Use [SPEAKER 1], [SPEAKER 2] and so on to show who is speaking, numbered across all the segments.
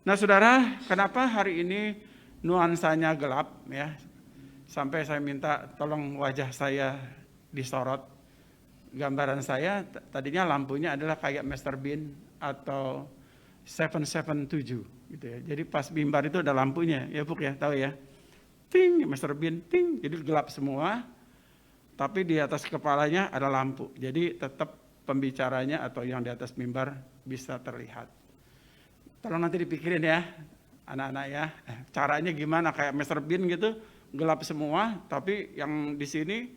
[SPEAKER 1] Nah saudara, kenapa hari ini nuansanya gelap ya? Sampai saya minta tolong wajah saya disorot. Gambaran saya tadinya lampunya adalah kayak Mr. Bean atau 777 gitu ya. Jadi pas mimbar itu ada lampunya, ya Buk ya, tahu ya. Ting, Mr. Bean, ting. Jadi gelap semua, tapi di atas kepalanya ada lampu. Jadi tetap pembicaranya atau yang di atas mimbar bisa terlihat. Tolong nanti dipikirin ya, anak-anak ya. Caranya gimana kayak Mr. Bean gitu, gelap semua, tapi yang di sini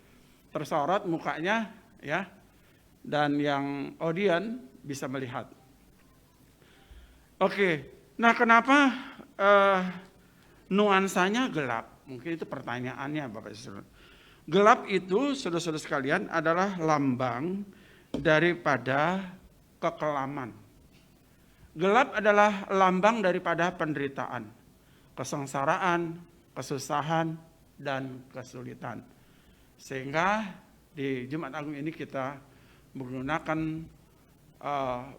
[SPEAKER 1] tersorot mukanya ya, dan yang audiens bisa melihat. Oke, nah kenapa nuansanya gelap? Mungkin itu pertanyaannya Bapak Saudara. Gelap itu saudara-saudara sekalian adalah lambang daripada kekelaman. Gelap adalah lambang daripada penderitaan, kesengsaraan, kesusahan, dan kesulitan. Sehingga di Jumat Agung ini kita menggunakan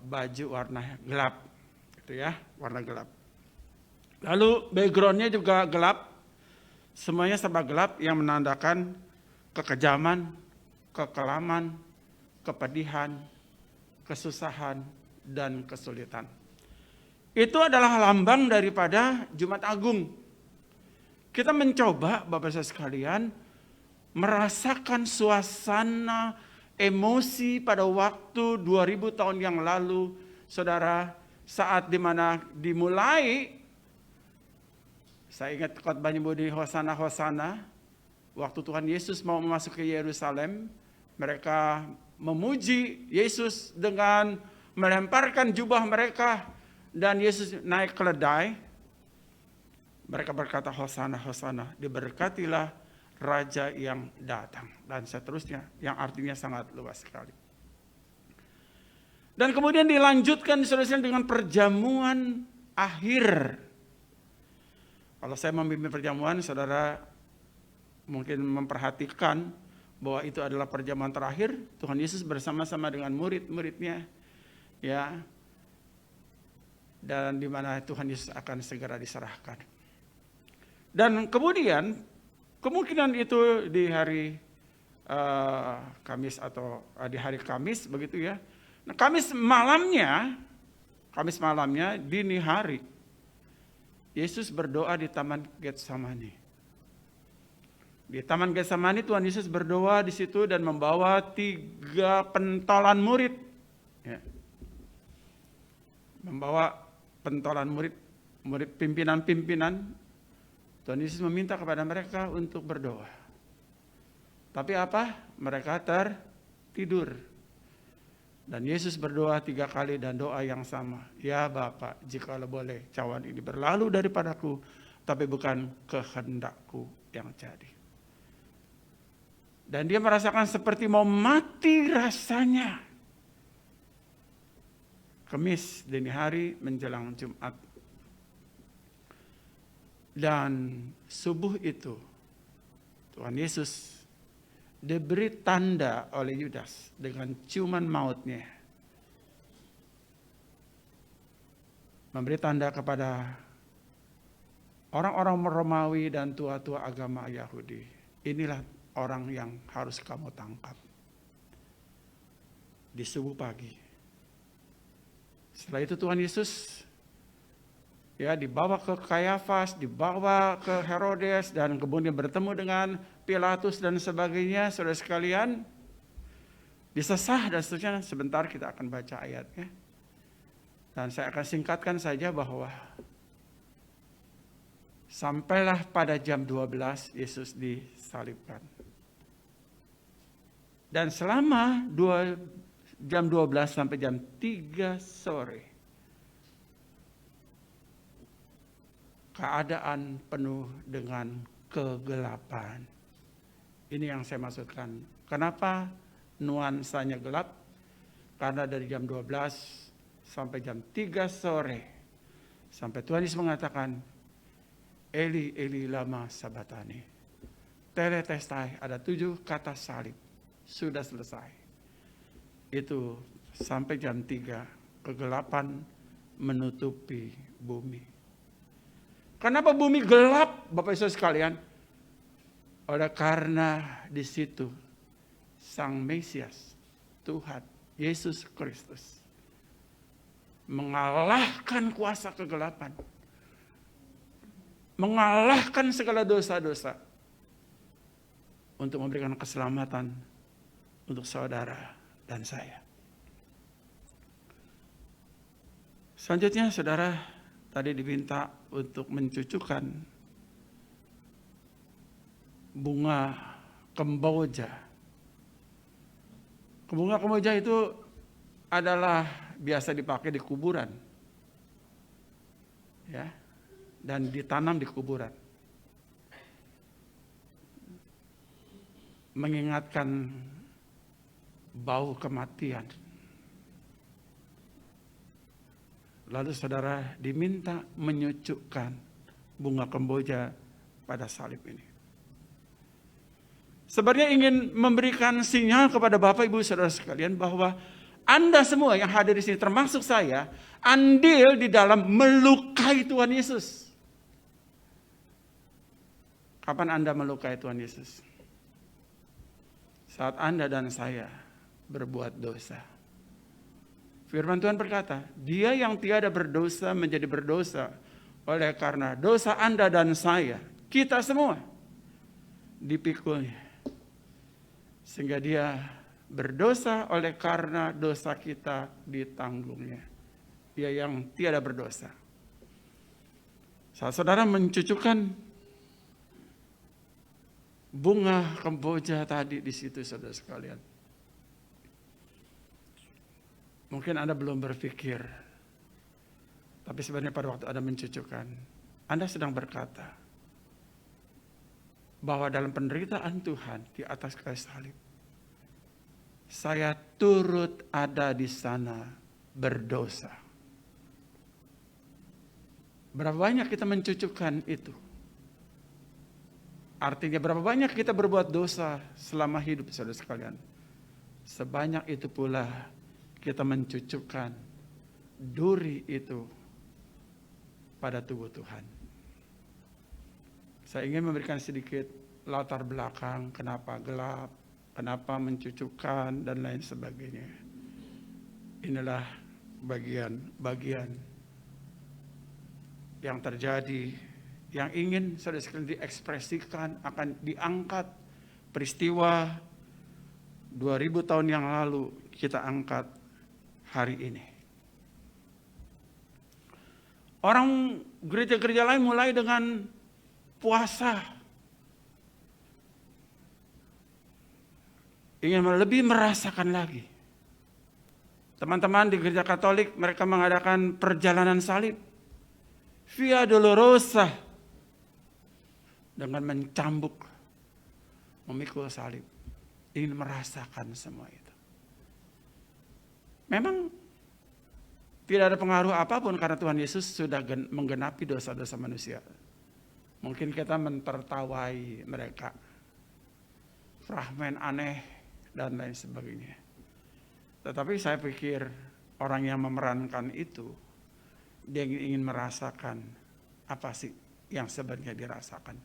[SPEAKER 1] baju warna gelap, gitu ya, warna gelap. Lalu backgroundnya juga gelap, semuanya serba gelap yang menandakan kekejaman, kekelaman, kepedihan, kesusahan, dan kesulitan. Itu adalah lambang daripada Jumat Agung. Kita mencoba Bapak Saudara sekalian merasakan suasana emosi pada waktu 2000 tahun yang lalu, saudara, saat dimana dimulai, saya ingat khotbahnya di Hosana Hosana, waktu Tuhan Yesus mau masuk ke Yerusalem, mereka memuji Yesus dengan melemparkan jubah mereka, dan Yesus naik keledai. Mereka berkata, Hosana, Hosana, diberkatilah Raja yang datang, dan seterusnya, yang artinya sangat luas sekali. Dan kemudian dilanjutkan saudara dengan perjamuan akhir. Kalau saya memimpin perjamuan, saudara mungkin memperhatikan bahwa itu adalah perjamuan terakhir Tuhan Yesus bersama-sama dengan murid-muridnya, ya, dan di mana Tuhan Yesus akan segera diserahkan. Dan kemudian kemungkinan itu di hari Kamis atau di hari Kamis begitu ya. Nah, Kamis malamnya dini hari, Yesus berdoa di Taman Getsemani. Di Taman Getsemani Tuhan Yesus berdoa di situ dan membawa 3 pentolan murid. Ya. Membawa pentolan murid pimpinan-pimpinan. Tuhan Yesus meminta kepada mereka untuk berdoa. Tapi apa? Mereka tertidur. Dan Yesus berdoa 3 kali dan doa yang sama. Ya Bapa, jikalau boleh cawan ini berlalu daripadaku, tapi bukan kehendakku yang jadi. Dan dia merasakan seperti mau mati rasanya. Kamis dini hari menjelang Jumat. Dan subuh itu Tuhan Yesus diberi tanda oleh Yudas dengan ciuman mautnya. Memberi tanda kepada orang-orang Romawi dan tua-tua agama Yahudi. Inilah orang yang harus kamu tangkap. Di subuh pagi. Setelah itu Tuhan Yesus ya dibawa ke Kayafas, dibawa ke Herodes, dan kemudian bertemu dengan Pilatus dan sebagainya. Saudara sekalian, disesah dan seterusnya. Sebentar kita akan baca ayatnya. Dan saya akan singkatkan saja bahwa sampailah pada jam 12 Yesus disalibkan. Dan selama jam 12 sampai jam 3 sore, keadaan penuh dengan kegelapan. Ini yang saya maksudkan. Kenapa nuansanya gelap? Karena dari jam 12 sampai jam 3 sore, sampai Tuhan Yesus mengatakan, Eli, Eli, lama sabatani. Tetelestai, ada 7 kata salib. Sudah selesai. Itu sampai jam 3, kegelapan menutupi bumi. Kenapa bumi gelap, Bapak Ibu sekalian? Oleh karena di situ Sang Mesias, Tuhan Yesus Kristus mengalahkan kuasa kegelapan, mengalahkan segala dosa-dosa untuk memberikan keselamatan untuk saudara dan saya. Selanjutnya saudara tadi diminta untuk mencucukkan bunga kemboja. Bunga kemboja itu adalah biasa dipakai di kuburan, ya, dan ditanam di kuburan, mengingatkan bau kematian. Lalu saudara diminta menyucukkan bunga kemboja pada salib ini. Sebenarnya ingin memberikan sinyal kepada Bapak Ibu Saudara sekalian bahwa Anda semua yang hadir di sini termasuk saya andil di dalam melukai Tuhan Yesus. Kapan Anda melukai Tuhan Yesus? Saat Anda dan saya berbuat dosa. Firman Tuhan berkata, Dia yang tiada berdosa menjadi berdosa oleh karena dosa Anda dan saya, kita semua dipikulnya. Sehingga Dia berdosa oleh karena dosa kita ditanggungnya. Dia yang tiada berdosa. Saat saudara mencucukkan bunga kemboja tadi di situ saudara sekalian, mungkin Anda belum berpikir, tapi sebenarnya pada waktu Anda mencucukkan, Anda sedang berkata bahwa dalam penderitaan Tuhan di atas kayu salib, saya turut ada di sana berdosa. Berapa banyak kita mencucukkan itu? Artinya berapa banyak kita berbuat dosa selama hidup saudara sekalian? Sebanyak itu pula kita mencucukkan duri itu pada tubuh Tuhan. Saya ingin memberikan sedikit latar belakang kenapa gelap, kenapa mencucukkan dan lain sebagainya. Inilah bagian-bagian yang terjadi, yang ingin saudara sekalian diekspresikan, akan diangkat peristiwa 2000 tahun yang lalu kita angkat hari ini. Orang gereja-gereja lain mulai dengan puasa, ingin lebih merasakan lagi. Teman-teman di gereja Katolik mereka mengadakan perjalanan salib, Via Dolorosa, dengan mencambuk, memikul salib, ingin merasakan semua itu. Memang tidak ada pengaruh apapun karena Tuhan Yesus sudah menggenapi dosa-dosa manusia. Mungkin kita mentertawai mereka, fragmen aneh dan lain sebagainya. Tetapi saya pikir orang yang memerankan itu, dia ingin merasakan apa sih yang sebenarnya dirasakan.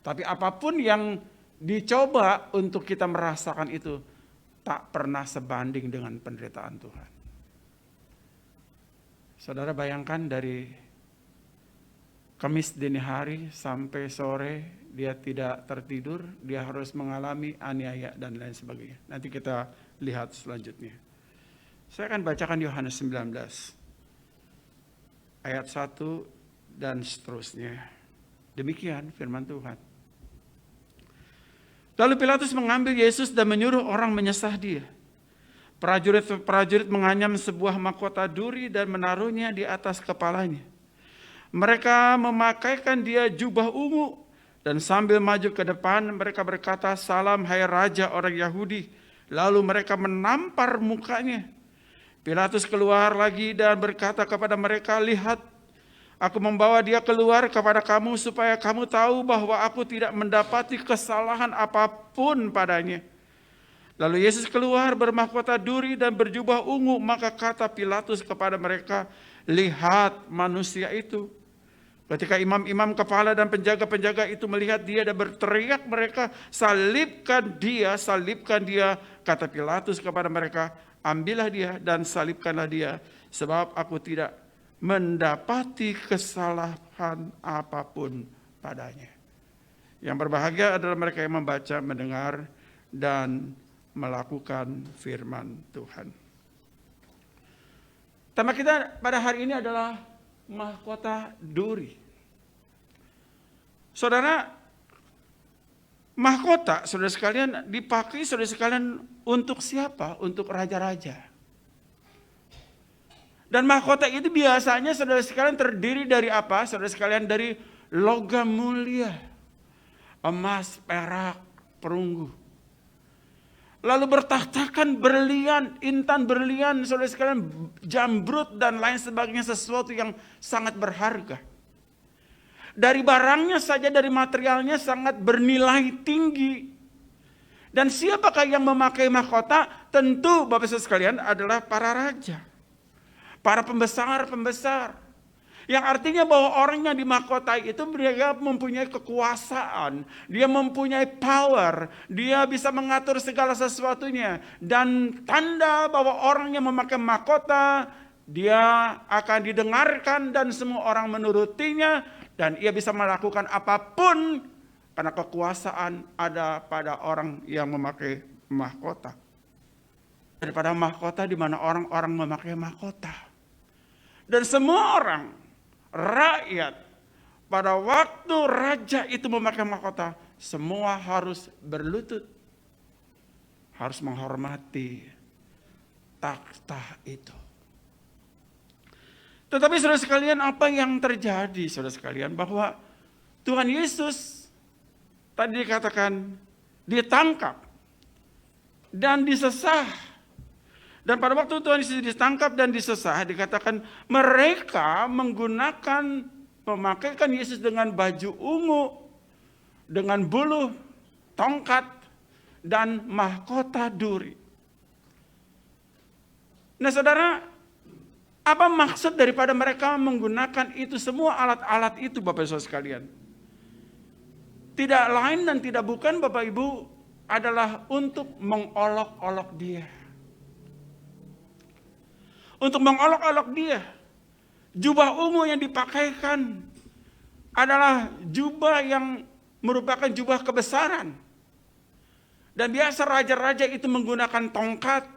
[SPEAKER 1] Tapi apapun yang dicoba untuk kita merasakan itu tak pernah sebanding dengan penderitaan Tuhan. Saudara bayangkan dari Kamis dini hari sampai sore dia tidak tertidur, dia harus mengalami aniaya dan lain sebagainya. Nanti kita lihat selanjutnya. Saya akan bacakan Yohanes 19 ayat 1 dan seterusnya. Demikian firman Tuhan. Lalu Pilatus mengambil Yesus dan menyuruh orang menyesah dia. Prajurit-prajurit menganyam sebuah mahkota duri dan menaruhnya di atas kepalanya. Mereka memakaikan dia jubah ungu dan sambil maju ke depan mereka berkata, "Salam hai Raja orang Yahudi." Lalu mereka menampar mukanya. Pilatus keluar lagi dan berkata kepada mereka, "Lihat, aku membawa dia keluar kepada kamu supaya kamu tahu bahwa aku tidak mendapati kesalahan apapun padanya." Lalu Yesus keluar bermahkota duri dan berjubah ungu, maka kata Pilatus kepada mereka, lihat manusia itu. Ketika imam-imam kepala dan penjaga-penjaga itu melihat dia dan berteriak mereka, salibkan dia, salibkan dia. Kata Pilatus kepada mereka, ambillah dia dan salibkanlah dia, sebab aku tidak mendapati kesalahan apapun padanya. Yang berbahagia adalah mereka yang membaca, mendengar, dan melakukan firman Tuhan. Tema kita pada hari ini adalah mahkota duri. Saudara, mahkota, saudara sekalian, dipakai saudara sekalian untuk siapa? Untuk raja-raja. Dan mahkota itu biasanya saudara sekalian terdiri dari apa? Saudara sekalian, dari logam mulia, emas, perak, perunggu. Lalu bertahtakan berlian, intan berlian, saudara sekalian, jamrud dan lain sebagainya, sesuatu yang sangat berharga. Dari barangnya saja, dari materialnya sangat bernilai tinggi. Dan siapakah yang memakai mahkota? Tentu Bapak Saudara sekalian adalah para raja, para pembesar-pembesar. Yang artinya bahwa orang yang dimahkotai itu mereka mempunyai kekuasaan, dia mempunyai power, dia bisa mengatur segala sesuatunya. Dan tanda bahwa orang yang memakai mahkota, dia akan didengarkan dan semua orang menurutinya, dan ia bisa melakukan apapun karena kekuasaan ada pada orang yang memakai mahkota. Daripada mahkota di mana orang-orang memakai mahkota. Dan semua orang, rakyat, pada waktu raja itu memakai mahkota, semua harus berlutut, harus menghormati takhta itu. Tetapi saudara sekalian, apa yang terjadi saudara sekalian? Bahwa Tuhan Yesus tadi dikatakan ditangkap dan disesah. Dan pada waktu Tuhan Yesus ditangkap dan disesah, dikatakan mereka memakaikan Yesus dengan baju ungu, dengan buluh, tongkat, dan mahkota duri. Nah saudara, apa maksud daripada mereka menggunakan itu semua alat-alat itu Bapak Ibu sekalian? Tidak lain dan tidak bukan Bapak Ibu adalah untuk mengolok-olok dia. Untuk mengolok-olok dia. Jubah ungu yang dipakaikan adalah jubah yang merupakan jubah kebesaran. Dan biasa raja-raja itu menggunakan tongkat.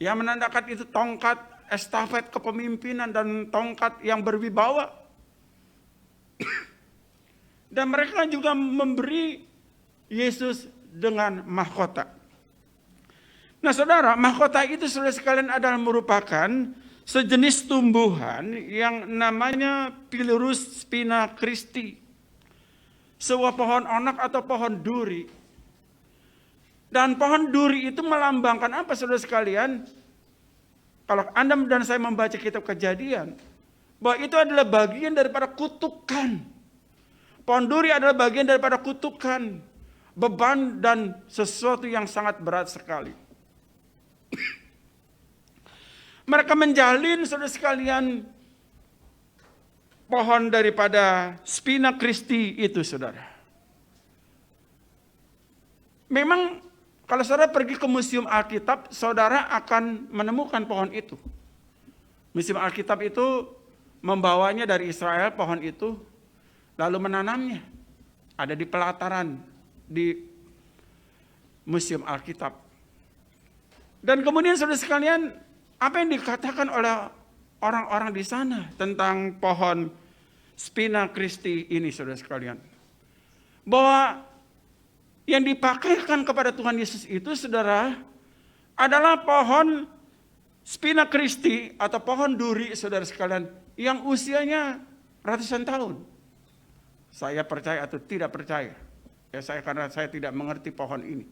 [SPEAKER 1] Yang menandakan itu tongkat estafet kepemimpinan dan tongkat yang berwibawa. Dan mereka juga memberi Yesus dengan mahkota. Nah saudara, mahkota itu saudara sekalian adalah merupakan sejenis tumbuhan yang namanya Pilurus spina Christi. Sebuah pohon onak atau pohon duri. Dan pohon duri itu melambangkan apa saudara sekalian? Kalau Anda dan saya membaca kitab Kejadian, bahwa itu adalah bagian daripada kutukan. Pohon duri adalah bagian daripada kutukan, beban dan sesuatu yang sangat berat sekali. Mereka menjalin saudara sekalian pohon daripada spina Christi itu saudara. Memang kalau saudara pergi ke Museum Alkitab, saudara akan menemukan pohon itu. Museum Alkitab itu membawanya dari Israel pohon itu, lalu menanamnya. Ada di pelataran di Museum Alkitab. Dan kemudian saudara sekalian, apa yang dikatakan oleh orang-orang di sana tentang pohon spina Christi ini saudara sekalian? Bahwa yang dipakaikan kepada Tuhan Yesus itu saudara adalah pohon spina Christi atau pohon duri saudara sekalian yang usianya ratusan tahun. Saya percaya atau tidak percaya. Karena saya tidak mengerti pohon ini.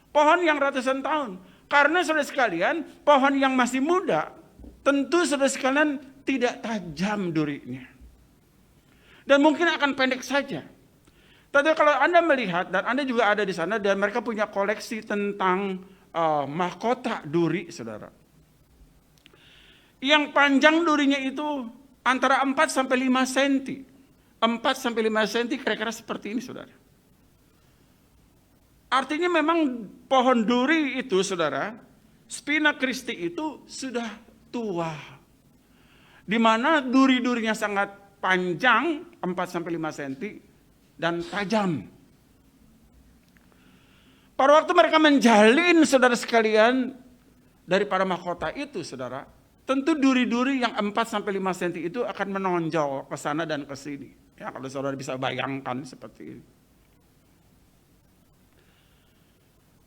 [SPEAKER 1] Pohon yang ratusan tahun. Karena saudara sekalian, pohon yang masih muda, tentu saudara sekalian tidak tajam durinya. Dan mungkin akan pendek saja. Tapi kalau Anda melihat, dan Anda juga ada di sana, dan mereka punya koleksi tentang mahkota duri, saudara. Yang panjang durinya itu antara 4 sampai 5 cm. 4 sampai 5 cm kira-kira seperti ini, saudara. Artinya memang pohon duri itu, saudara, Spina Christi itu sudah tua. Di mana duri-durinya sangat panjang, 4 sampai 5 cm dan tajam. Pada waktu mereka menjalin, saudara sekalian, daripada mahkota itu, saudara, tentu duri-duri yang 4 sampai 5 cm itu akan menonjol ke sana dan ke sini. Ya, kalau saudara bisa bayangkan seperti ini.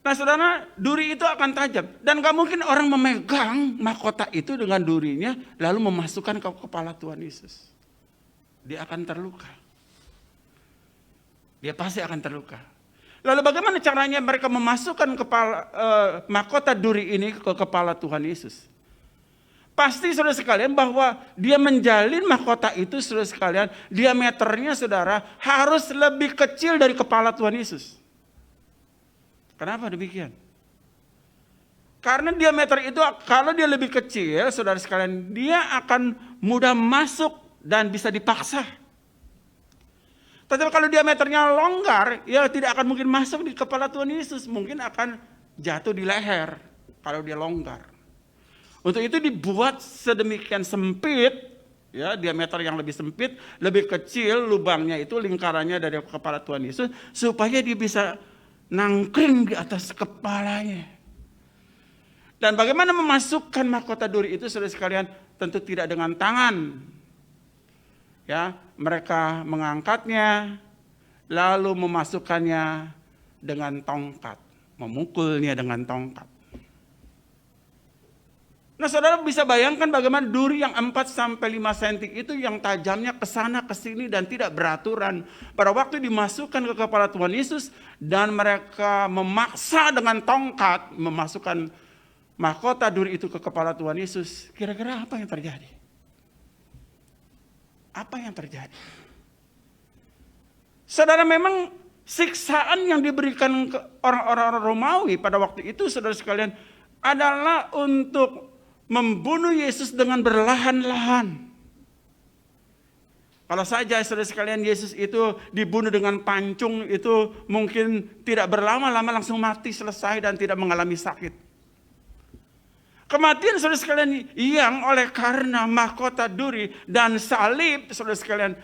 [SPEAKER 1] Nah, saudara, duri itu akan tajam. Dan gak mungkin orang memegang mahkota itu dengan durinya, lalu memasukkan ke kepala Tuhan Yesus. Dia akan terluka. Dia pasti akan terluka. Lalu bagaimana caranya mereka memasukkan mahkota duri ini ke kepala Tuhan Yesus? Pasti saudara sekalian bahwa dia menjalin mahkota itu, saudara sekalian, diameternya, saudara, harus lebih kecil dari kepala Tuhan Yesus. Kenapa demikian? Karena diameter itu kalau dia lebih kecil, saudara sekalian, dia akan mudah masuk dan bisa dipaksa. Tetapi kalau diameternya longgar, ya tidak akan mungkin masuk di kepala Tuhan Yesus. Mungkin akan jatuh di leher kalau dia longgar. Untuk itu dibuat sedemikian sempit, ya, diameter yang lebih sempit, lebih kecil lubangnya itu, lingkarannya dari kepala Tuhan Yesus, supaya dia bisa nangkring di atas kepalanya. Dan bagaimana memasukkan mahkota duri itu, saudara sekalian, tentu tidak dengan tangan. Ya, mereka mengangkatnya, lalu memasukkannya dengan tongkat, memukulnya dengan tongkat. Nah, saudara bisa bayangkan bagaimana duri yang 4 sampai 5 cm itu yang tajamnya ke sana ke sini dan tidak beraturan. Pada waktu dimasukkan ke kepala Tuhan Yesus dan mereka memaksa dengan tongkat memasukkan mahkota duri itu ke kepala Tuhan Yesus, kira-kira apa yang terjadi? Apa yang terjadi? Saudara, memang siksaan yang diberikan ke orang-orang Romawi pada waktu itu, saudara sekalian, adalah untuk membunuh Yesus dengan berlahan-lahan. Kalau saja, saudara sekalian, Yesus itu dibunuh dengan pancung, itu mungkin tidak berlama-lama langsung mati, selesai dan tidak mengalami sakit. Kematian, saudara sekalian, yang oleh karena mahkota duri dan salib, saudara sekalian,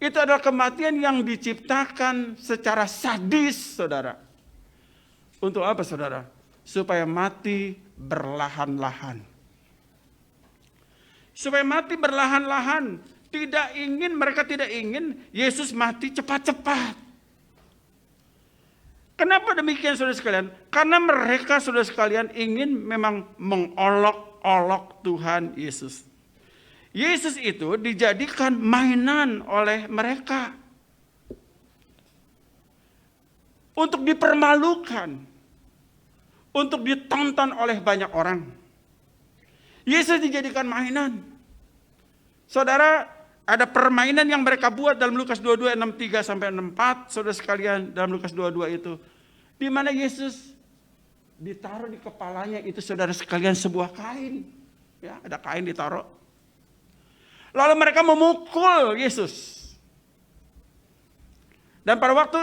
[SPEAKER 1] itu adalah kematian yang diciptakan secara sadis, saudara. Untuk apa, saudara? Supaya mati berlahan-lahan. Supaya mati berlahan-lahan. Mereka tidak ingin Yesus mati cepat-cepat. Kenapa demikian, saudara sekalian? Karena mereka, saudara sekalian, ingin memang mengolok-olok Tuhan Yesus. Yesus itu dijadikan mainan oleh mereka. Untuk dipermalukan. Untuk ditonton oleh banyak orang. Yesus dijadikan mainan. Saudara, ada permainan yang mereka buat dalam Lukas 22, 63 sampai 64, saudara sekalian, dalam Lukas 22 itu. Di mana Yesus ditaruh di kepalanya itu, saudara sekalian, sebuah kain. Ya, ada kain ditaruh. Lalu mereka memukul Yesus. Dan pada waktu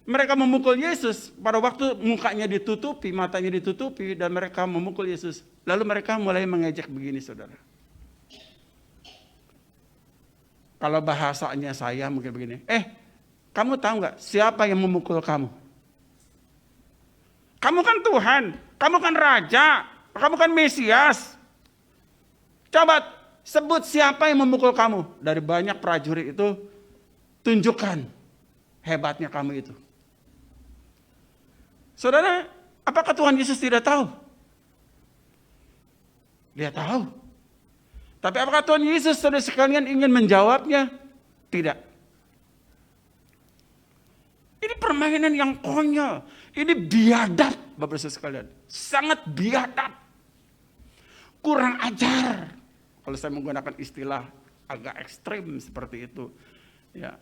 [SPEAKER 1] mereka memukul Yesus, pada waktu mukanya ditutupi, matanya ditutupi, dan mereka memukul Yesus. Lalu mereka mulai mengejek begini, saudara. Kalau bahasanya saya mungkin begini, kamu tahu nggak siapa yang memukul kamu? Kamu kan Tuhan, kamu kan Raja, kamu kan Mesias. Coba sebut siapa yang memukul kamu. Dari banyak prajurit itu, tunjukkan hebatnya kamu itu. Saudara, apakah Tuhan Yesus tidak tahu? Dia tahu. Tapi apakah Tuhan Yesus, saudara sekalian, ingin menjawabnya? Tidak. Ini permainan yang konyol. Ini biadab, Bapak Ibu sekalian. Sangat biadab. Kurang ajar. Kalau saya menggunakan istilah agak ekstrim seperti itu. Ya.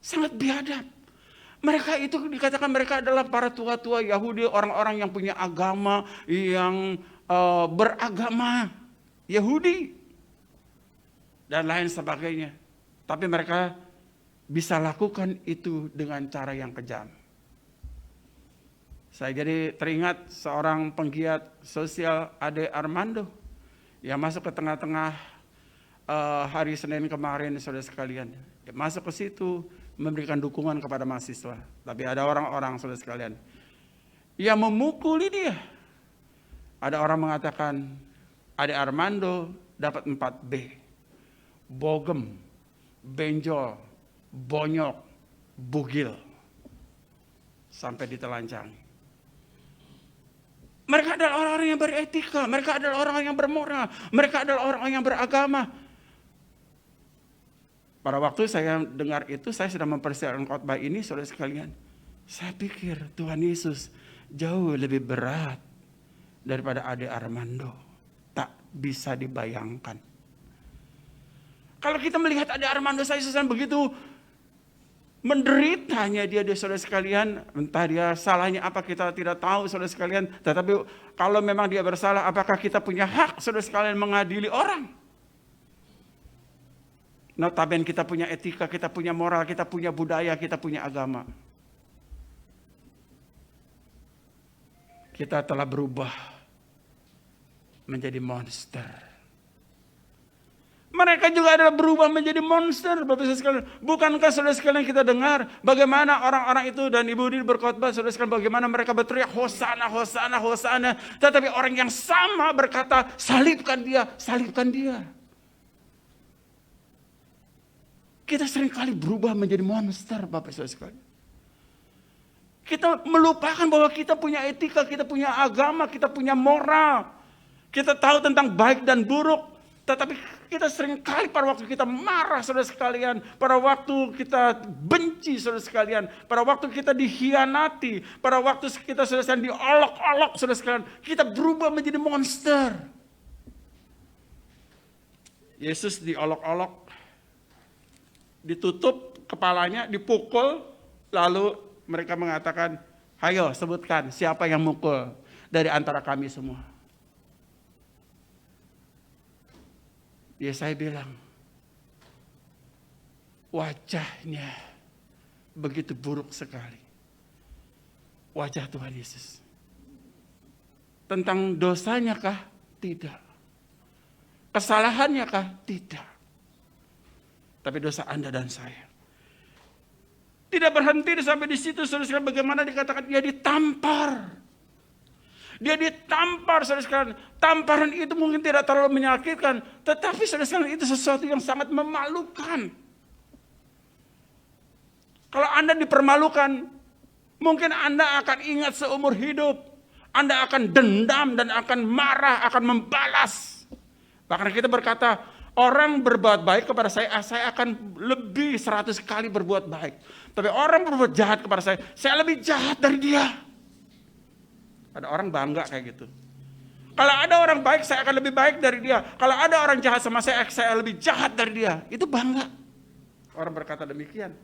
[SPEAKER 1] Sangat biadab. Mereka itu dikatakan mereka adalah para tua-tua Yahudi, orang-orang yang punya agama, yang beragama. Yahudi, dan lain sebagainya. Tapi mereka bisa lakukan itu dengan cara yang kejam. Saya jadi teringat seorang penggiat sosial, Ade Armando, yang masuk ke tengah-tengah hari Senin kemarin, saudara sekalian. Dia masuk ke situ memberikan dukungan kepada mahasiswa. Tapi ada orang-orang, saudara sekalian, yang memukuli dia. Ada orang mengatakan Ade Armando dapat 4B. Bogem, benjol, bonyok, bugil. Sampai ditelanjangi. Mereka adalah orang-orang yang beretika, mereka adalah orang yang bermoral, mereka adalah orang yang beragama. Pada waktu saya dengar itu, saya sedang mempersiapkan khotbah ini, saudara sekalian. Saya pikir Tuhan Yesus jauh lebih berat daripada Ade Armando. Tak bisa dibayangkan. Kalau kita melihat Ade Armando, saya susah begitu menderitanya dia saudara sekalian. Entah dia salahnya apa kita tidak tahu, saudara sekalian. Tetapi kalau memang dia bersalah, apakah kita punya hak, saudara sekalian, mengadili orang? Notabene kita punya etika, kita punya moral, kita punya budaya, kita punya agama. Kita telah berubah menjadi monster. Mereka juga adalah berubah menjadi monster, Bapak Saudara sekalian. Bukankah saudara sekalian kita dengar bagaimana orang-orang itu dan ibu ini berkhotbah, saudara sekalian, bagaimana mereka berteriak Hosana, Hosana, Hosana. Tetapi orang yang sama berkata, salibkan dia, salibkan dia. Kita seringkali berubah menjadi monster, Bapak Saudara sekalian. Kita melupakan bahwa kita punya etika, kita punya agama, kita punya moral. Kita tahu tentang baik dan buruk. Tetapi kita seringkali pada waktu kita marah, saudara sekalian. Pada waktu kita benci, saudara sekalian. Pada waktu kita dikhianati. Pada waktu kita, saudara sekalian, diolok-olok, saudara sekalian. Kita berubah menjadi monster. Yesus diolok-olok. Ditutup kepalanya, dipukul. Lalu mereka mengatakan, ayo sebutkan siapa yang mukul dari antara kami semua. Ya saya bilang, wajahnya begitu buruk sekali. Wajah Tuhan Yesus. Tentang dosanya kah? Tidak. Kesalahannya kah? Tidak. Tapi dosa Anda dan saya. Tidak berhenti sampai di situ, saudara-saudara, bagaimana dikatakan dia ditampar. Dia ditampar, saudara-saudara. Tamparan itu mungkin tidak terlalu menyakitkan, tetapi saudara-saudara itu sesuatu yang sangat memalukan. Kalau Anda dipermalukan, mungkin Anda akan ingat seumur hidup. Anda akan dendam dan akan marah, akan membalas. Bahkan kita berkata, orang berbuat baik kepada saya akan lebih 100 kali berbuat baik. Tapi orang berbuat jahat kepada saya lebih jahat dari dia. Ada orang bangga kayak gitu. Kalau ada orang baik, saya akan lebih baik dari dia. Kalau ada orang jahat sama saya lebih jahat dari dia. Itu bangga. Orang berkata demikian.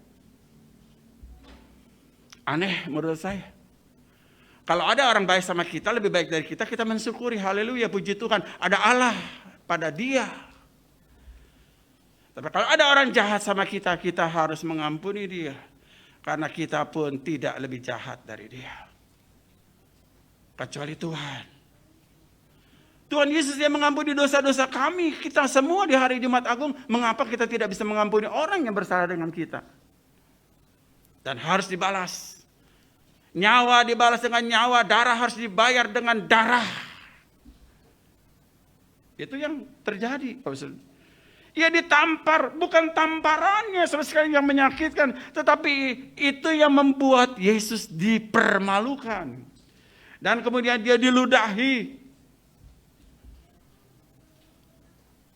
[SPEAKER 1] Aneh menurut saya. Kalau ada orang baik sama kita, lebih baik dari kita, kita mensyukuri. Haleluya, puji Tuhan. Ada Allah pada dia. Tapi kalau ada orang jahat sama kita, kita harus mengampuni dia. Karena kita pun tidak lebih jahat dari dia. Kecuali Tuhan. Tuhan Yesus yang mengampuni dosa-dosa kami. Kita semua di hari Jumat Agung. Mengapa kita tidak bisa mengampuni orang yang bersalah dengan kita? Dan harus dibalas. Nyawa dibalas dengan nyawa. Darah harus dibayar dengan darah. Itu yang terjadi. Ia ditampar. Bukan tamparannya sekali yang menyakitkan. Tetapi itu yang membuat Yesus dipermalukan. Dan kemudian dia diludahi.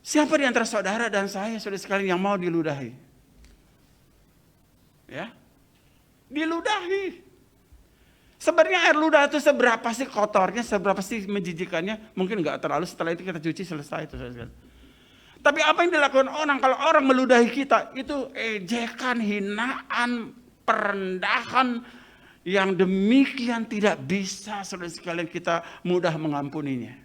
[SPEAKER 1] Siapa di antara saudara dan saya, saudara sekalian, yang mau diludahi? Ya, diludahi. Sebenarnya air ludah itu seberapa sih kotornya, seberapa sih menjijikannya? Mungkin nggak terlalu, setelah itu kita cuci selesai itu, saudara sekalian. Tapi apa yang dilakukan orang kalau orang meludahi kita, itu ejekan, hinaan, perendahan, yang demikian tidak bisa, saudara sekalian, kita mudah mengampuninya.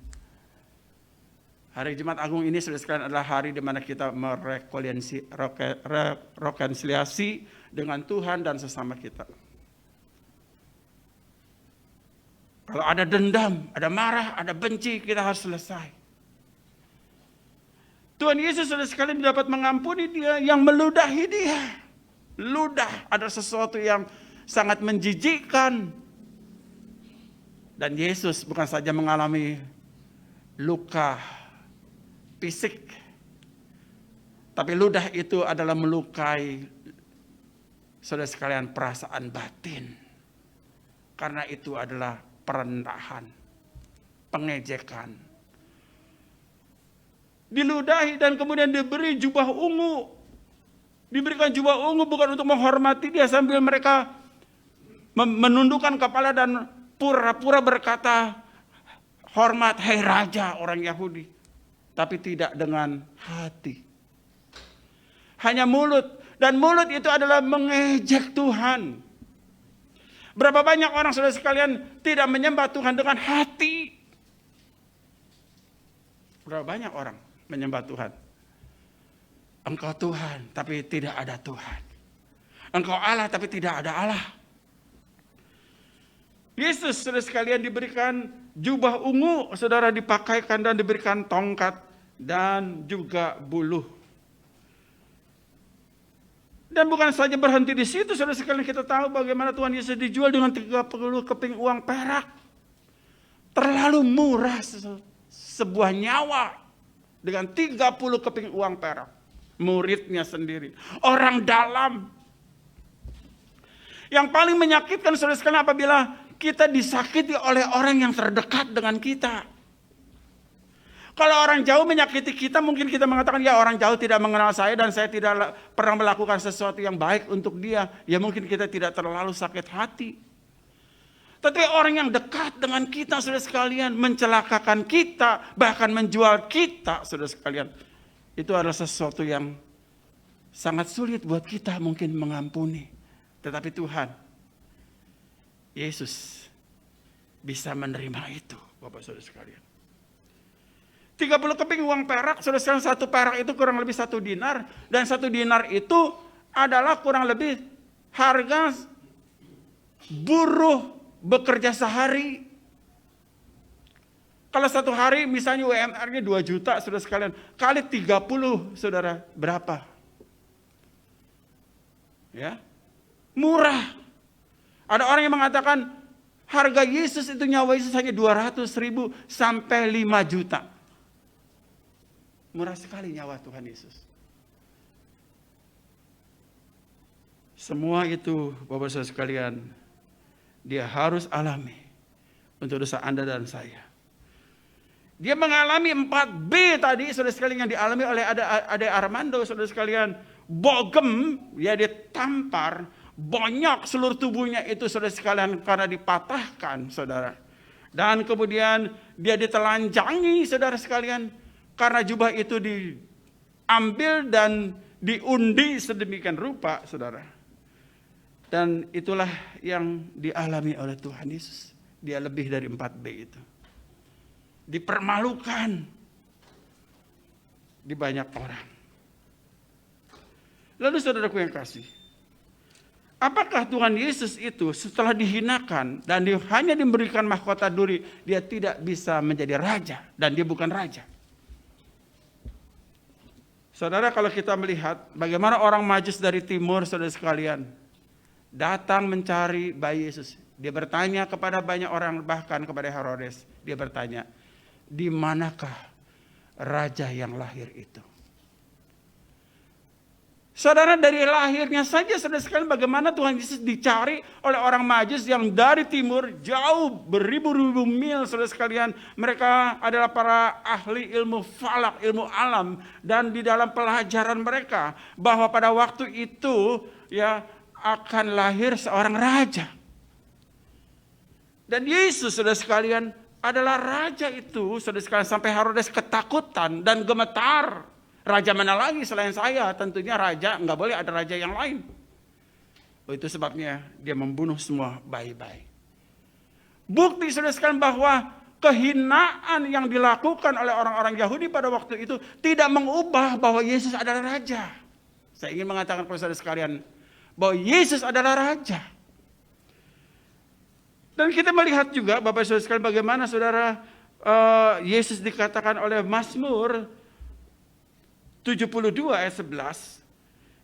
[SPEAKER 1] Hari Jumat Agung ini saudara sekalian adalah hari di mana kita merekonsiliasi dengan Tuhan dan sesama kita. Kalau ada dendam, ada marah, ada benci, kita harus selesai. Tuhan Yesus saudara sekalian dapat mengampuni dia yang meludahi dia. Ludah ada sesuatu yang sangat menjijikkan. Dan Yesus bukan saja mengalami luka fisik, tapi ludah itu adalah melukai saudara sekalian perasaan batin. Karena itu adalah perendahan, pengejekan. Diludahi dan kemudian diberi jubah ungu. Diberikan jubah ungu bukan untuk menghormati dia sambil mereka menundukkan kepala dan pura-pura berkata hormat, hai raja orang Yahudi. Tapi tidak dengan hati. Hanya mulut. Dan mulut itu adalah mengejek Tuhan. Berapa banyak orang saudara sekalian tidak menyembah Tuhan dengan hati. Berapa banyak orang menyembah Tuhan. Engkau Tuhan tapi tidak ada Tuhan. Engkau Allah tapi tidak ada Allah. Yesus saudara sekalian diberikan jubah ungu, saudara dipakaikan dan diberikan tongkat dan juga buluh. Dan bukan saja berhenti di situ, saudara sekalian kita tahu bagaimana Tuhan Yesus dijual dengan 30 keping uang perak. Terlalu murah sebuah nyawa dengan 30 keping uang perak. Muridnya sendiri, orang dalam. Yang paling menyakitkan saudara sekalian apabila kita disakiti oleh orang yang terdekat dengan kita. Kalau orang jauh menyakiti kita, mungkin kita mengatakan, ya orang jauh tidak mengenal saya dan saya tidak pernah melakukan sesuatu yang baik untuk dia. Ya mungkin kita tidak terlalu sakit hati. Tapi orang yang dekat dengan kita, saudara sekalian, mencelakakan kita, bahkan menjual kita, saudara sekalian. Itu adalah sesuatu yang sangat sulit buat kita mungkin mengampuni. Tetapi Tuhan, Yesus bisa menerima itu, Bapak saudara sekalian. 30 keping uang perak, saudara sekalian, satu perak itu kurang lebih 1 dinar. Dan 1 dinar itu adalah kurang lebih harga buruh bekerja sehari. Kalau satu hari misalnya UMR-nya 2 juta, saudara sekalian, kali 30, saudara, berapa? Ya, murah. Ada orang yang mengatakan harga Yesus itu, nyawa Yesus hanya 200.000 sampai 5 juta. Murah sekali nyawa Tuhan Yesus. Semua itu Bapak Saudara sekalian, dia harus alami untuk dosa Anda dan saya. Dia mengalami 4B tadi, saudara sekalian, yang dialami oleh Ade Armando, saudara sekalian. Bogem, ya ditampar, banyak seluruh tubuhnya itu, saudara sekalian, karena dipatahkan, saudara. Dan kemudian dia ditelanjangi, saudara sekalian, karena jubah itu diambil dan diundi sedemikian rupa, saudara. Dan itulah yang dialami oleh Tuhan Yesus. Dia lebih dari 4B itu. Dipermalukan di banyak orang. Lalu saudaraku yang kasih, apakah Tuhan Yesus itu setelah dihinakan dan dia hanya diberikan mahkota duri, dia tidak bisa menjadi raja dan dia bukan raja? Saudara, kalau kita melihat bagaimana orang Majus dari timur, saudara sekalian, datang mencari bayi Yesus. Dia bertanya kepada banyak orang, bahkan kepada Herodes. Dia bertanya, di manakah raja yang lahir itu? Saudara, dari lahirnya saja, saudara sekalian, bagaimana Tuhan Yesus dicari oleh orang Majus yang dari timur, jauh beribu-ribu mil, saudara sekalian. Mereka adalah para ahli ilmu falak, ilmu alam. Dan di dalam pelajaran mereka, bahwa pada waktu itu, ya, akan lahir seorang raja. Dan Yesus, saudara sekalian, adalah raja itu, saudara sekalian, sampai Herodes ketakutan dan gemetar. Raja mana lagi selain saya? Tentunya raja, nggak boleh ada raja yang lain. Itu sebabnya dia membunuh semua bayi-bayi. Bukti saudara sekalian bahwa kehinaan yang dilakukan oleh orang-orang Yahudi pada waktu itu tidak mengubah bahwa Yesus adalah Raja. Saya ingin mengatakan kepada saudara sekalian bahwa Yesus adalah Raja. Dan kita melihat juga Bapak Saudara sekalian bagaimana saudara Yesus dikatakan oleh Mazmur 72 ayat 11.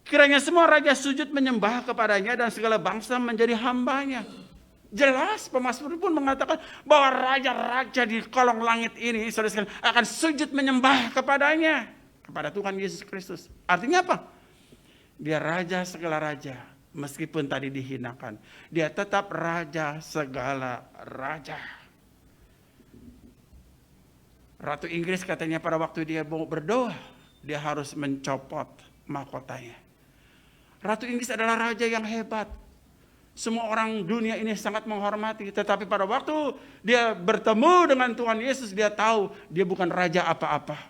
[SPEAKER 1] Kiranya semua raja sujud menyembah kepadanya dan segala bangsa menjadi hambanya. Jelas pemazmur pun mengatakan bahwa raja-raja di kolong langit ini saudara sekalian akan sujud menyembah kepadanya, kepada Tuhan Yesus Kristus. Artinya apa? Dia raja segala raja, meskipun tadi dihinakan, dia tetap raja segala raja. Ratu Inggris katanya pada waktu dia mau berdoa, dia harus mencopot mahkotanya. Ratu Inggris adalah raja yang hebat. Semua orang dunia ini sangat menghormati. Tetapi pada waktu dia bertemu dengan Tuhan Yesus, dia tahu dia bukan raja apa-apa.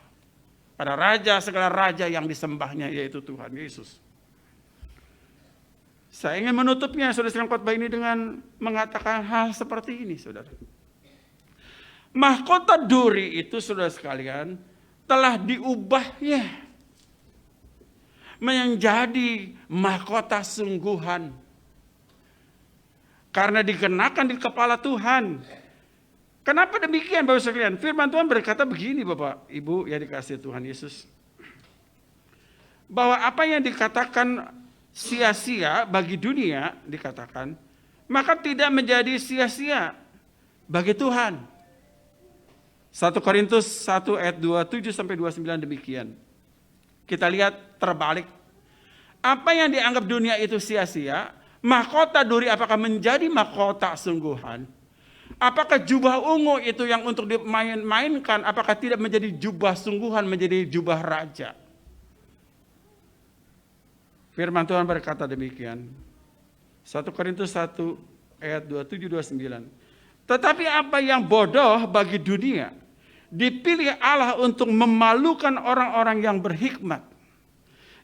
[SPEAKER 1] Ada raja, segala raja yang disembahnya, yaitu Tuhan Yesus. Saya ingin menutupnya, saudara sekalian, khotbah ini dengan mengatakan hal seperti ini, saudara. Mahkota duri itu, saudara sekalian, telah diubahnya menjadi mahkota sungguhan. Karena dikenakan di kepala Tuhan. Kenapa demikian Bapak sekalian? Firman Tuhan berkata begini Bapak, Ibu yang dikasihi Tuhan Yesus. Bahwa apa yang dikatakan sia-sia bagi dunia, dikatakan, maka tidak menjadi sia-sia bagi Tuhan. 1 Korintus 1 ayat 27-29 demikian. Kita lihat terbalik. Apa yang dianggap dunia itu sia-sia, mahkota duri apakah menjadi mahkota sungguhan? Apakah jubah ungu itu yang untuk dimain-mainkan, apakah tidak menjadi jubah sungguhan, menjadi jubah raja? Firman Tuhan berkata demikian. 1 Korintus 1 ayat 27-29. Tetapi apa yang bodoh bagi dunia, dipilih Allah untuk memalukan orang-orang yang berhikmat.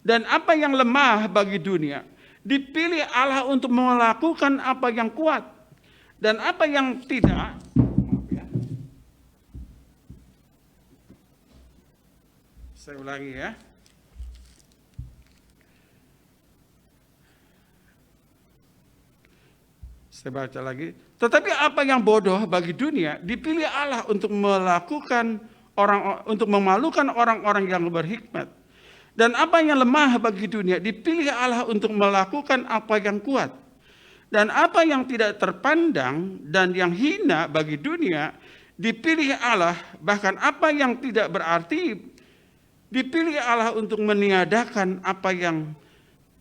[SPEAKER 1] Dan apa yang lemah bagi dunia, dipilih Allah untuk melakukan apa yang kuat. Dan apa yang tidak, saya ulangi ya. Saya baca lagi. Tetapi apa yang bodoh bagi dunia, dipilih Allah untuk untuk memalukan orang-orang yang berhikmat. Dan apa yang lemah bagi dunia, dipilih Allah untuk melakukan apa yang kuat. Dan apa yang tidak terpandang dan yang hina bagi dunia, dipilih Allah, bahkan apa yang tidak berarti, dipilih Allah untuk meniadakan apa yang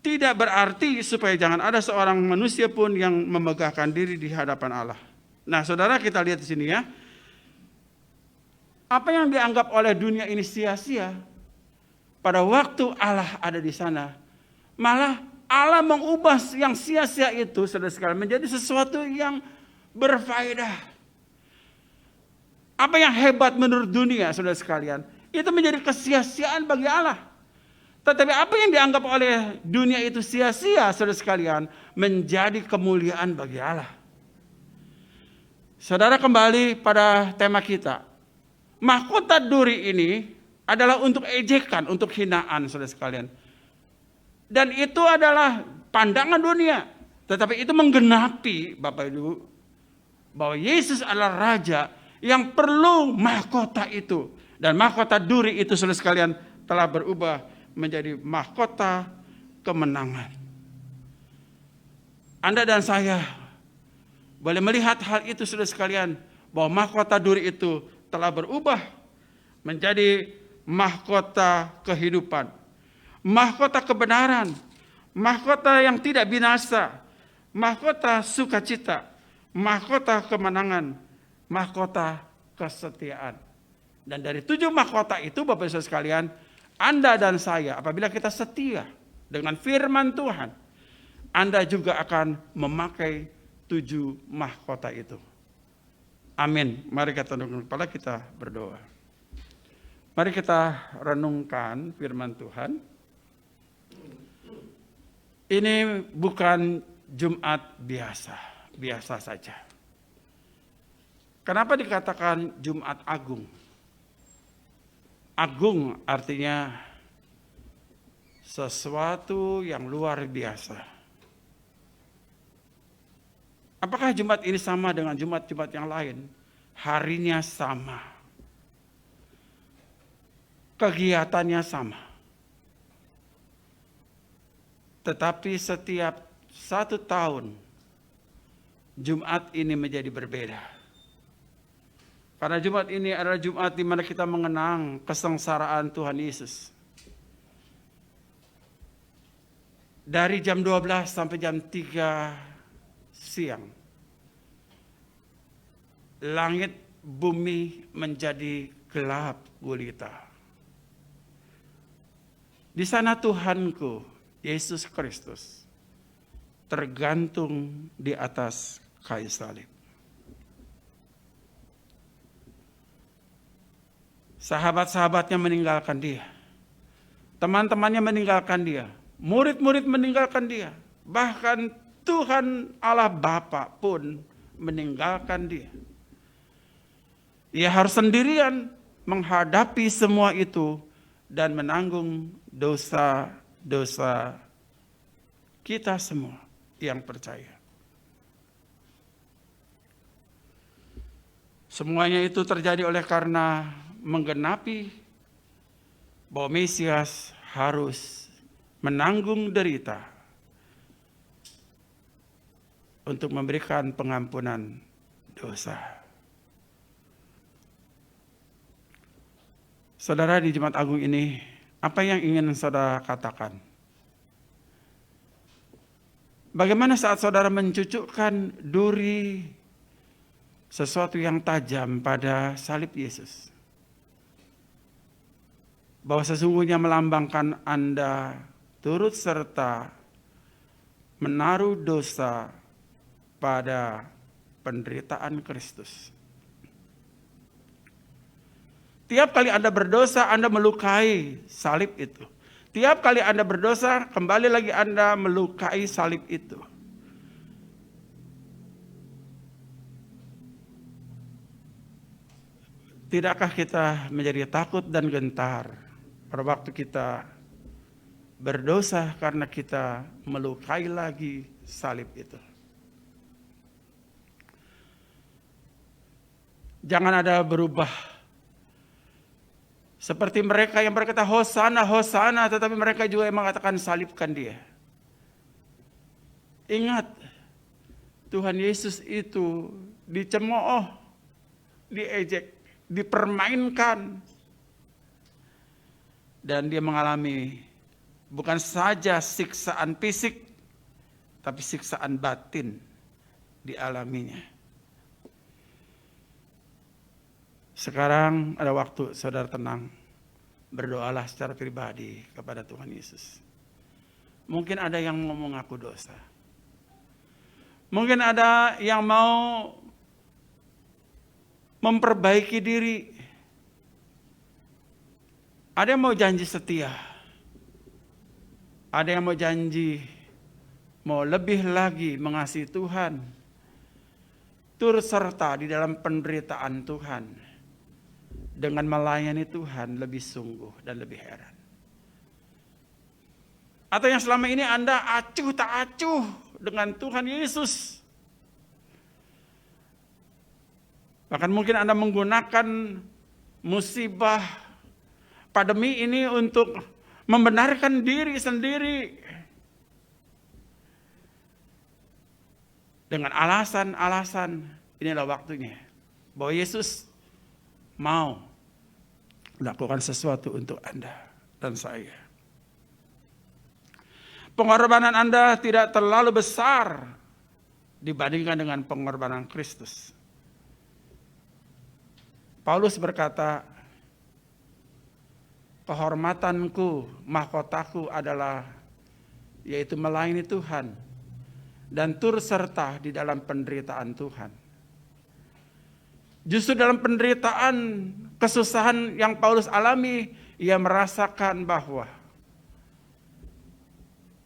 [SPEAKER 1] tidak berarti, supaya jangan ada seorang manusia pun yang memegahkan diri di hadapan Allah. Nah, saudara, kita lihat di sini ya. Apa yang dianggap oleh dunia ini sia-sia, pada waktu Allah ada di sana, malah Allah mengubah yang sia-sia itu, saudara sekalian, menjadi sesuatu yang berfaedah. Apa yang hebat menurut dunia, saudara sekalian, itu menjadi kesia-siaan bagi Allah. Tetapi apa yang dianggap oleh dunia itu sia-sia, saudara sekalian, menjadi kemuliaan bagi Allah. Saudara, kembali pada tema kita. Mahkota duri ini adalah untuk ejekan, untuk hinaan, saudara sekalian. Dan itu adalah pandangan dunia. Tetapi itu menggenapi, Bapak Ibu, bahwa Yesus adalah Raja yang perlu mahkota itu. Dan mahkota duri itu, saudara sekalian, telah berubah menjadi mahkota kemenangan. Anda dan saya boleh melihat hal itu, saudara sekalian, bahwa mahkota duri itu telah berubah menjadi mahkota kehidupan, mahkota kebenaran, mahkota yang tidak binasa, mahkota sukacita, mahkota kemenangan, mahkota kesetiaan. Dan dari 7 mahkota itu, Bapak Ibu sekalian, Anda dan saya, apabila kita setia dengan firman Tuhan, Anda juga akan memakai 7 mahkota itu. Amin. Mari kita tundukkan kepala, kita berdoa. Mari kita renungkan firman Tuhan. Ini bukan Jumat biasa saja. Kenapa dikatakan Jumat Agung? Agung artinya sesuatu yang luar biasa. Apakah Jumat ini sama dengan Jumat-Jumat yang lain? Harinya sama. Kegiatannya sama. Tetapi setiap 1 tahun, Jumat ini menjadi berbeda. Karena Jumat ini adalah Jumat di mana kita mengenang kesengsaraan Tuhan Yesus. Dari jam 12 sampai jam 3 siang, langit bumi menjadi gelap gulita. Di sana Tuhanku, Yesus Kristus, tergantung di atas kayu salib. Sahabat-sahabatnya meninggalkan dia. Teman-temannya meninggalkan dia. Murid-murid meninggalkan dia. Bahkan Tuhan Allah Bapa pun meninggalkan dia. Ia harus sendirian menghadapi semua itu dan menanggung dosa-dosa kita semua yang percaya. Semuanya itu terjadi oleh karena menggenapi bahwa Mesias harus menanggung derita untuk memberikan pengampunan dosa. Saudara, di Jumat Agung ini, apa yang ingin saudara katakan? Bagaimana saat saudara mencucukkan duri sesuatu yang tajam pada salib Yesus? Bahwa sesungguhnya melambangkan Anda turut serta menaruh dosa pada penderitaan Kristus. Tiap kali Anda berdosa, Anda melukai salib itu. Tiap kali Anda berdosa, kembali lagi Anda melukai salib itu. Tidakkah kita menjadi takut dan gentar pada waktu kita berdosa karena kita melukai lagi salib itu? Jangan ada berubah seperti mereka yang berkata Hosana, Hosana, tetapi mereka juga yang mengatakan salibkan dia. Ingat, Tuhan Yesus itu dicemooh, diejek, dipermainkan. Dan dia mengalami bukan saja siksaan fisik, tapi siksaan batin dialaminya. Sekarang ada waktu saudara tenang, berdoalah secara pribadi kepada Tuhan Yesus. Mungkin ada yang mau mengaku dosa. Mungkin ada yang mau memperbaiki diri. Ada yang mau janji setia. Ada yang mau janji mau lebih lagi mengasihi Tuhan. Turut serta di dalam penderitaan Tuhan. Dengan melayani Tuhan lebih sungguh dan lebih heran. Atau yang selama ini Anda acuh tak acuh dengan Tuhan Yesus. Bahkan mungkin Anda menggunakan musibah pandemi ini untuk membenarkan diri sendiri. Dengan alasan-alasan, inilah waktunya. Bahwa Yesus mau lakukan sesuatu untuk Anda dan saya. Pengorbanan Anda tidak terlalu besar dibandingkan dengan pengorbanan Kristus. Paulus berkata, kehormatanku, mahkotaku adalah yaitu melayani Tuhan dan turut serta di dalam penderitaan Tuhan. Justru dalam penderitaan, kesusahan yang Paulus alami, ia merasakan bahwa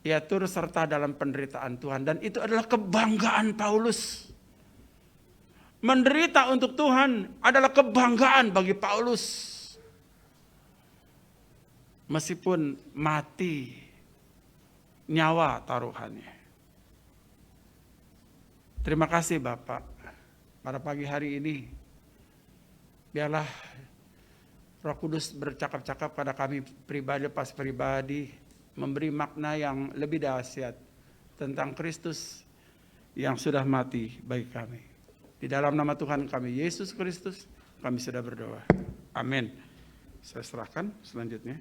[SPEAKER 1] ia turut serta dalam penderitaan Tuhan. Dan itu adalah kebanggaan Paulus. Menderita untuk Tuhan adalah kebanggaan bagi Paulus. Meskipun mati, nyawa taruhannya. Terima kasih Bapak, pada pagi hari ini, biarlah Roh Kudus bercakap-cakap pada kami pribadi, pas pribadi, memberi makna yang lebih dahsyat tentang Kristus yang sudah mati bagi kami. Di dalam nama Tuhan kami, Yesus Kristus, kami sudah berdoa. Amin. Saya serahkan selanjutnya.